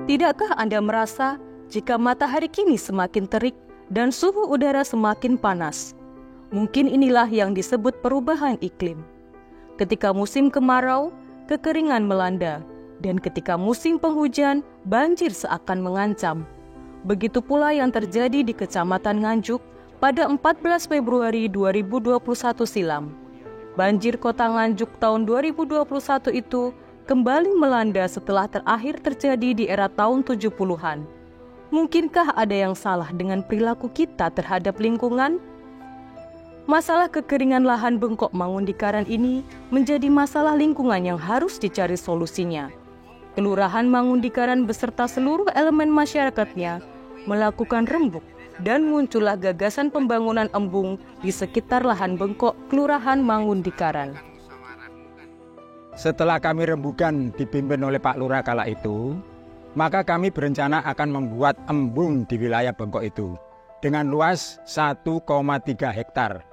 Tidakkah Anda merasa jika matahari kini semakin terik dan suhu udara semakin panas? Mungkin inilah yang disebut perubahan iklim. Ketika musim kemarau, kekeringan melanda, dan ketika musim penghujan, banjir seakan mengancam. Begitu pula yang terjadi di Kecamatan Nganjuk pada 14 Februari 2021 silam. Banjir Kota Nganjuk tahun 2021 itu kembali melanda setelah terakhir terjadi di era tahun 70-an. Mungkinkah ada yang salah dengan perilaku kita terhadap lingkungan? Masalah kekeringan lahan bengkok Mangundikaran ini menjadi masalah lingkungan yang harus dicari solusinya. Kelurahan Mangundikaran beserta seluruh elemen masyarakatnya melakukan rembuk dan muncullah gagasan pembangunan embung di sekitar lahan bengkok Kelurahan Mangundikaran. Setelah kami rembukan dipimpin oleh Pak Lurah kala itu, maka kami berencana akan membuat embung di wilayah bengkok itu dengan luas 1,3 hektar.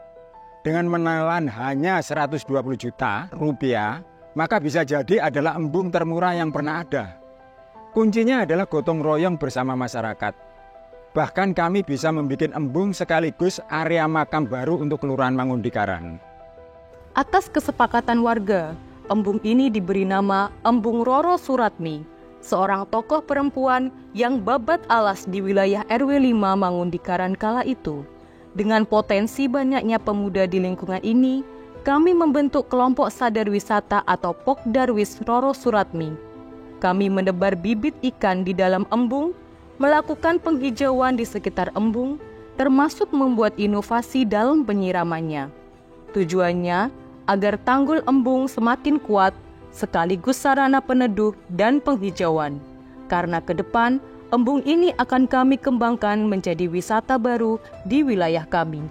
Dengan menelan hanya 120 juta rupiah, maka bisa jadi adalah embung termurah yang pernah ada. Kuncinya adalah gotong royong bersama masyarakat. Bahkan kami bisa membuat embung sekaligus area makam baru untuk Kelurahan Mangundikaran. Atas kesepakatan warga, embung ini diberi nama Embung Roro Suratmi, seorang tokoh perempuan yang babat alas di wilayah RW 5 Mangundikaran kala itu. Dengan potensi banyaknya pemuda di lingkungan ini, kami membentuk kelompok sadar wisata atau Pokdarwis Roro Suratmi. Kami menebar bibit ikan di dalam embung, melakukan penghijauan di sekitar embung, termasuk membuat inovasi dalam penyiramannya. Tujuannya agar tanggul embung semakin kuat, sekaligus sarana peneduh dan penghijauan. Karena ke depan, embung ini akan kami kembangkan menjadi wisata baru di wilayah kami.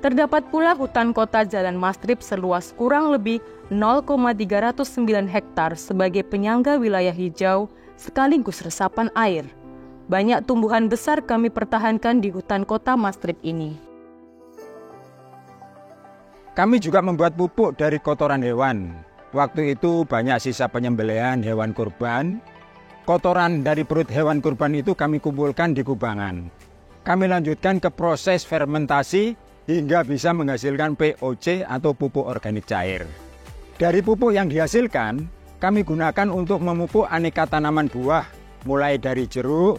Terdapat pula hutan kota Jalan Mastrip seluas kurang lebih 0,309 hektar sebagai penyangga wilayah hijau sekaligus resapan air. Banyak tumbuhan besar kami pertahankan di hutan kota Mastrip ini. Kami juga membuat pupuk dari kotoran hewan. Waktu itu banyak sisa penyembelihan hewan kurban. Kotoran dari perut hewan kurban itu kami kumpulkan di kubangan. Kami lanjutkan ke proses fermentasi hingga bisa menghasilkan POC atau pupuk organik cair. Dari pupuk yang dihasilkan, kami gunakan untuk memupuk aneka tanaman buah, mulai dari jeruk,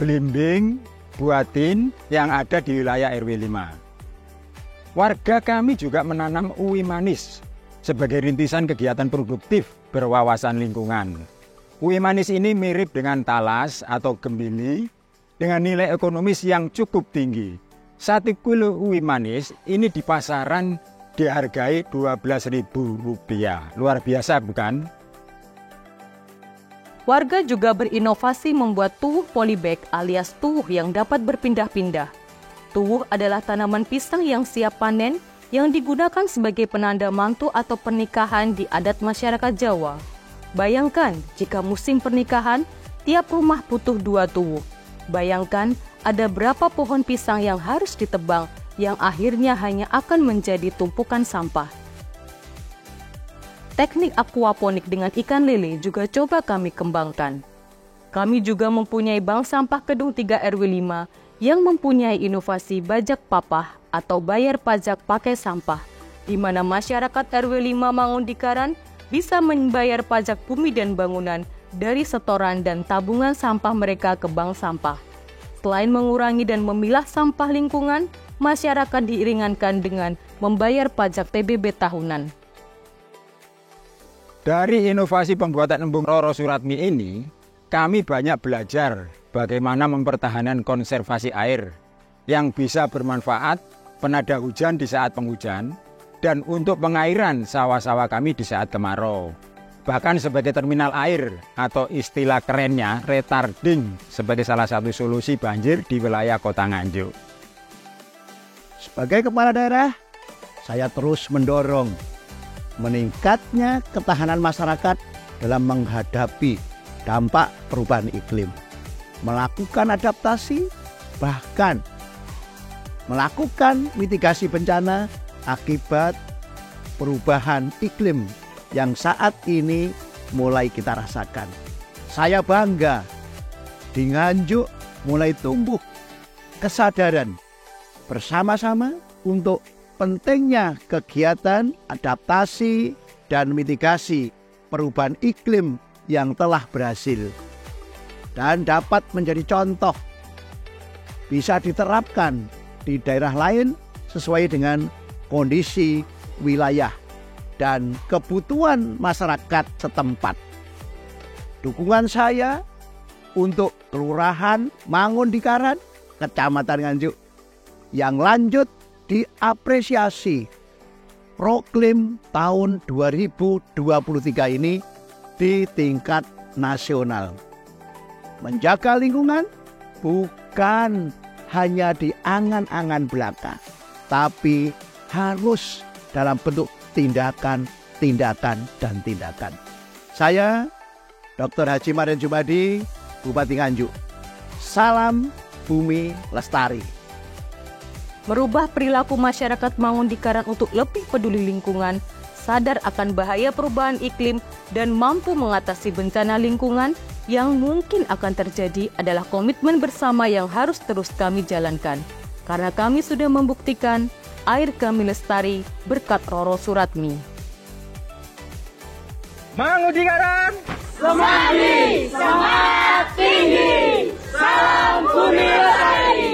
belimbing, buatin yang ada di wilayah RW 5. Warga kami juga menanam uwi manis sebagai rintisan kegiatan produktif berwawasan lingkungan. Uwi manis ini mirip dengan talas atau gembili dengan nilai ekonomis yang cukup tinggi. 1 kilo uwi manis ini di pasaran dihargai Rp12.000. Luar biasa bukan? Warga juga berinovasi membuat tuwuh polybag alias tuwuh yang dapat berpindah-pindah. Tuwuh adalah tanaman pisang yang siap panen yang digunakan sebagai penanda mantu atau pernikahan di adat masyarakat Jawa. Bayangkan jika musim pernikahan, tiap rumah butuh 2 tuwuh. Bayangkan ada berapa pohon pisang yang harus ditebang yang akhirnya hanya akan menjadi tumpukan sampah. Teknik aquaponik dengan ikan lele juga coba kami kembangkan. Kami juga mempunyai bank sampah Kedung 3 RW 5 yang mempunyai inovasi bajak papah atau bayar pajak pakai sampah, di mana masyarakat RW 5 Mangundikaran bisa membayar pajak bumi dan bangunan dari setoran dan tabungan sampah mereka ke bank sampah. Selain mengurangi dan memilah sampah lingkungan, masyarakat diringankan dengan membayar pajak PBB tahunan. Dari inovasi pembuatan embung Roro Suratmi ini, kami banyak belajar bagaimana mempertahankan konservasi air yang bisa bermanfaat penada hujan di saat penghujan dan untuk pengairan sawah-sawah kami di saat kemarau. Bahkan sebagai terminal air atau istilah kerennya retarding sebagai salah satu solusi banjir di wilayah Kota Nganjuk. Sebagai kepala daerah, saya terus mendorong meningkatnya ketahanan masyarakat dalam menghadapi dampak perubahan iklim, melakukan adaptasi, bahkan melakukan mitigasi bencana akibat perubahan iklim yang saat ini mulai kita rasakan. Saya bangga di Nganjuk mulai tumbuh kesadaran bersama-sama untuk pentingnya kegiatan adaptasi dan mitigasi perubahan iklim yang telah berhasil dan dapat menjadi contoh bisa diterapkan di daerah lain sesuai dengan kondisi wilayah dan kebutuhan masyarakat setempat. Dukungan saya untuk Kelurahan Mangundikaran, Kecamatan Nganjuk yang lanjut diapresiasi Proklim tahun 2023 ini di tingkat nasional. Menjaga lingkungan bukan hanya di angan-angan belaka, tapi harus dalam bentuk tindakan. Saya, Dr. Haji Marian Jumadi, Bupati Nganjuk. Salam Bumi Lestari. Merubah perilaku masyarakat Mangundikaran untuk lebih peduli lingkungan, sadar akan bahaya perubahan iklim, dan mampu mengatasi bencana lingkungan yang mungkin akan terjadi adalah komitmen bersama yang harus terus kami jalankan. Karena kami sudah membuktikan air kami lestari berkat Roro Suratmi. Mangundikaran, Semadi, semangat tinggi, salam bumi lestari.